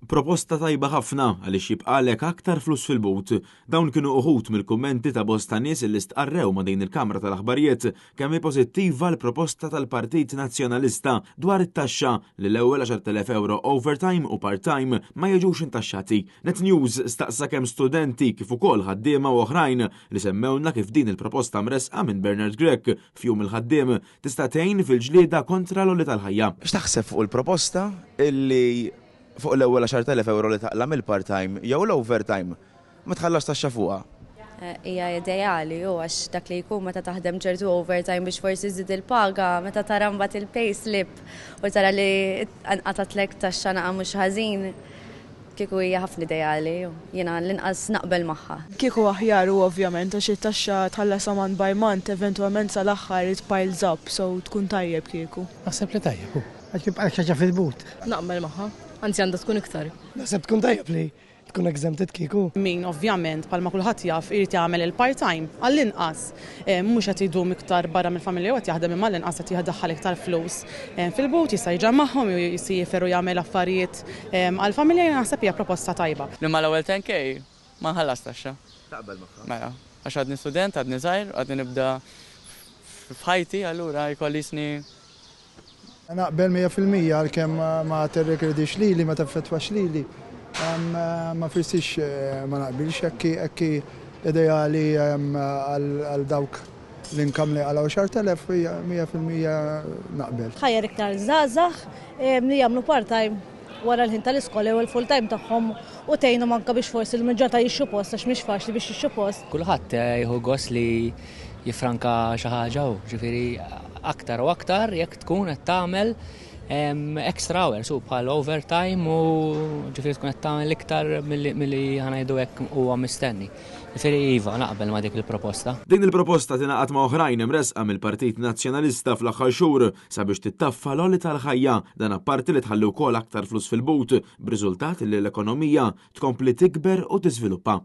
Proposta tajba ħafna għaliex jibqalek aktar flus fil-but. Dawn kienu uħut mill-kummenti ta' bosta nies li stqarrew ma' din il-Kamra tal-Aħbarijiet kemm hi pożittiva l-proposta tal-Partit Nazzjonalista dwar it-taxxa li l-ewwel 10,000 euro overtime u part-time ma jiġux intaxxati. Net News staqsa kemm studenti kif ukoll ħaddiema u oħrajn li semmewna kif din il-proposta mresqa minn Bernard Grech fjum il-ħaddiem tista' tgħin fil-ġlieda kontra l-għolli tal-ħajja. X'taħseb fuq il-proposta illi fuq l-ewwel 10,000 euro li taqlam il-part-time jew l-overtime ma tħallas taxxa fuqha? Hija ideali għax dak li jkun meta taħdem ċertu overtime biex forsi żid il-paga, meta tara mbagħad il-pay slip u tara li nqatatlek taxxa naqa' mhux ħażin. Kieku hija ħafna ideali, jiena l-inqas naqbel magħha. Kieku aħjar u ovvjament għax it-taxxa tħallas month by month, eventwalment sal-aħħar it piles up, so tkun tajjeb kieku. Naħseb li tajjeb hu. Għax jibqa' xaġa fil-but. Naqbel magħha, anzi għandha tkun iktar. Naħseb tkun tajjeb li tkun exempted kieku. Min ovvjament bħalma kulħadd jaf irid jagħmel il-part-time għall-inqas mhux qed idum iktar barra mill-familja u qed jaħdem imma l-inqas qed jiddaħħal iktar flus fil-but jista' jiġa magħhom u jisiefer u jagħmel affarijiet għall-familja naħseb hija proposta tajba. Imma l-ewwel 10K ma nħallas taxxa. Taqbel magħha. Mela, għax għadni student, għadni żgħir, għadni nibda f'ħajti allura jkolli sni. Naqbel 100% għalkemm ma tirrekredix lili, ma taffettwax lili. Ma fissix ma naqbilx hekk ideali għal dawk l-inkam li għal 10,000 100% naqbel. Ħajjar iktar żgħażagħ li jagħmlu part-time wara l-ħin tal-iskola u l-full-time tagħhom u tgħinhom anke biex forsi l-miġġata jixxu post għax mhix faċli biex jixxu post. Kulħadd jieħu gost li jiffranka xi ħaġa ġifieri aktar u aktar jekk tkun qed tagħmel extra hours bħal overtime u ġifieri tkun qed tagħmel iktar milli ħanajdu hekk huwa mistenni. Ġifieri iva naqbel ma' dik il-proposta. Din il-proposta tingħaqad ma' oħrajn imresqa mill-Partit Nazzjonalista fl-aħħar xhur sabiex tittaffa l-għolli tal-ħajja dan apparti li tħalli wkoll aktar flus fil-but b'riżultat li l-ekonomija tkompli tikber u tiżviluppa.